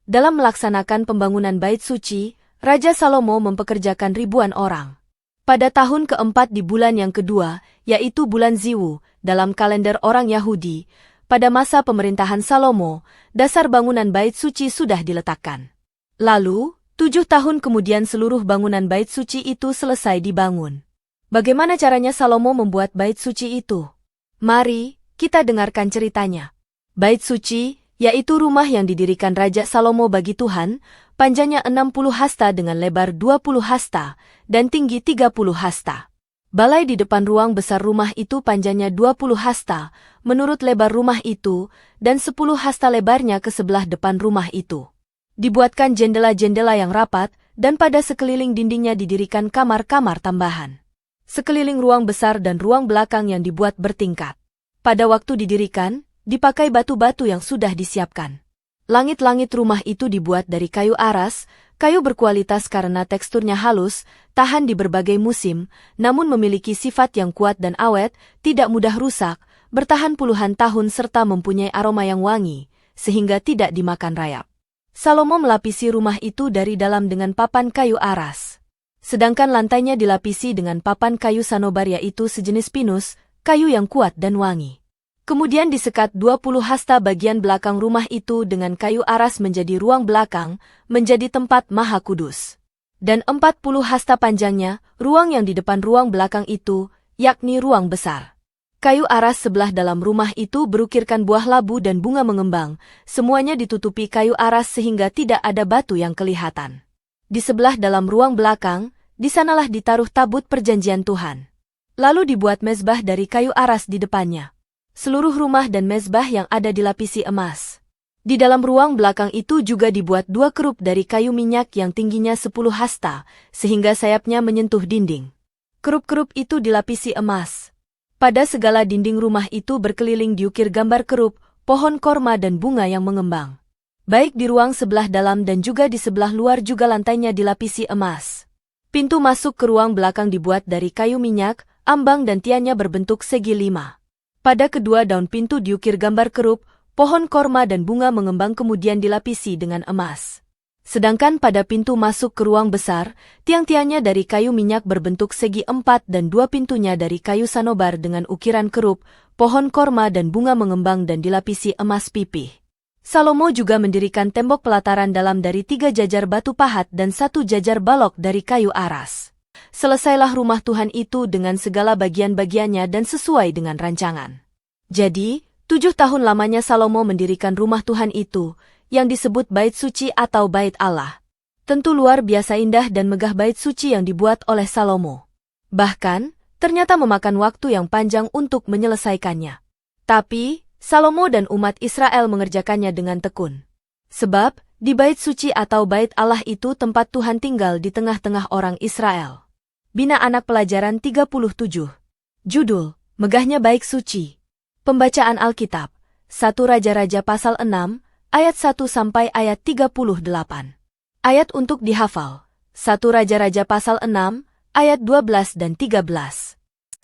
dalam melaksanakan pembangunan Bait Suci, Raja Salomo mempekerjakan ribuan orang. Pada tahun keempat di bulan yang kedua, yaitu bulan Ziwu, dalam kalender orang Yahudi, pada masa pemerintahan Salomo, dasar bangunan Bait Suci sudah diletakkan. Lalu, 7 tahun kemudian seluruh bangunan Bait Suci itu selesai dibangun. Bagaimana caranya Salomo membuat Bait Suci itu? Mari, kita dengarkan ceritanya. Bait Suci, yaitu rumah yang didirikan Raja Salomo bagi Tuhan, panjangnya 60 hasta dengan lebar 20 hasta, dan tinggi 30 hasta. Balai di depan ruang besar rumah itu panjangnya 20 hasta, menurut lebar rumah itu, dan 10 hasta lebarnya ke sebelah depan rumah itu. Dibuatkan jendela-jendela yang rapat, dan pada sekeliling dindingnya didirikan kamar-kamar tambahan. Sekeliling ruang besar dan ruang belakang yang dibuat bertingkat. Pada waktu didirikan, dipakai batu-batu yang sudah disiapkan. Langit-langit rumah itu dibuat dari kayu aras, kayu berkualitas karena teksturnya halus, tahan di berbagai musim, namun memiliki sifat yang kuat dan awet, tidak mudah rusak, bertahan puluhan tahun serta mempunyai aroma yang wangi, sehingga tidak dimakan rayap. Salomo melapisi rumah itu dari dalam dengan papan kayu aras. Sedangkan lantainya dilapisi dengan papan kayu sanobar yaitu sejenis pinus, kayu yang kuat dan wangi. Kemudian disekat 20 hasta bagian belakang rumah itu dengan kayu aras menjadi ruang belakang, menjadi tempat maha kudus. Dan 40 hasta panjangnya, ruang yang di depan ruang belakang itu, yakni ruang besar. Kayu aras sebelah dalam rumah itu berukirkan buah labu dan bunga mengembang, semuanya ditutupi kayu aras sehingga tidak ada batu yang kelihatan. Di sebelah dalam ruang belakang, di sanalah ditaruh tabut perjanjian Tuhan. Lalu dibuat mezbah dari kayu aras di depannya. Seluruh rumah dan mezbah yang ada dilapisi emas. Di dalam ruang belakang itu juga dibuat 2 kerup dari kayu minyak yang tingginya 10 hasta, sehingga sayapnya menyentuh dinding. Kerup-kerup itu dilapisi emas. Pada segala dinding rumah itu berkeliling diukir gambar kerup, pohon korma dan bunga yang mengembang. Baik di ruang sebelah dalam dan juga di sebelah luar juga lantainya dilapisi emas. Pintu masuk ke ruang belakang dibuat dari kayu minyak, ambang dan tiannya berbentuk segi 5. Pada kedua daun pintu diukir gambar kerup, pohon korma dan bunga mengembang kemudian dilapisi dengan emas. Sedangkan pada pintu masuk ke ruang besar, tiang-tiangnya dari kayu minyak berbentuk segi 4 dan 2 pintunya dari kayu sanobar dengan ukiran kerup, pohon korma dan bunga mengembang dan dilapisi emas pipih. Salomo juga mendirikan tembok pelataran dalam dari 3 jajar batu pahat dan 1 jajar balok dari kayu aras. Selesailah rumah Tuhan itu dengan segala bagian-bagiannya dan sesuai dengan rancangan. Jadi, 7 tahun lamanya Salomo mendirikan rumah Tuhan itu, yang disebut Bait Suci atau Bait Allah. Tentu luar biasa indah dan megah Bait Suci yang dibuat oleh Salomo. Bahkan, ternyata memakan waktu yang panjang untuk menyelesaikannya. Tapi, Salomo dan umat Israel mengerjakannya dengan tekun. Sebab, di Bait Suci atau Bait Allah itu tempat Tuhan tinggal di tengah-tengah orang Israel. Bina Anak Pelajaran 37. Judul, Megahnya Bait Suci. Pembacaan Alkitab, 1 Raja-Raja pasal 6, ayat 1 sampai ayat 38. Ayat untuk dihafal, 1 Raja-Raja pasal 6, ayat 12 dan 13.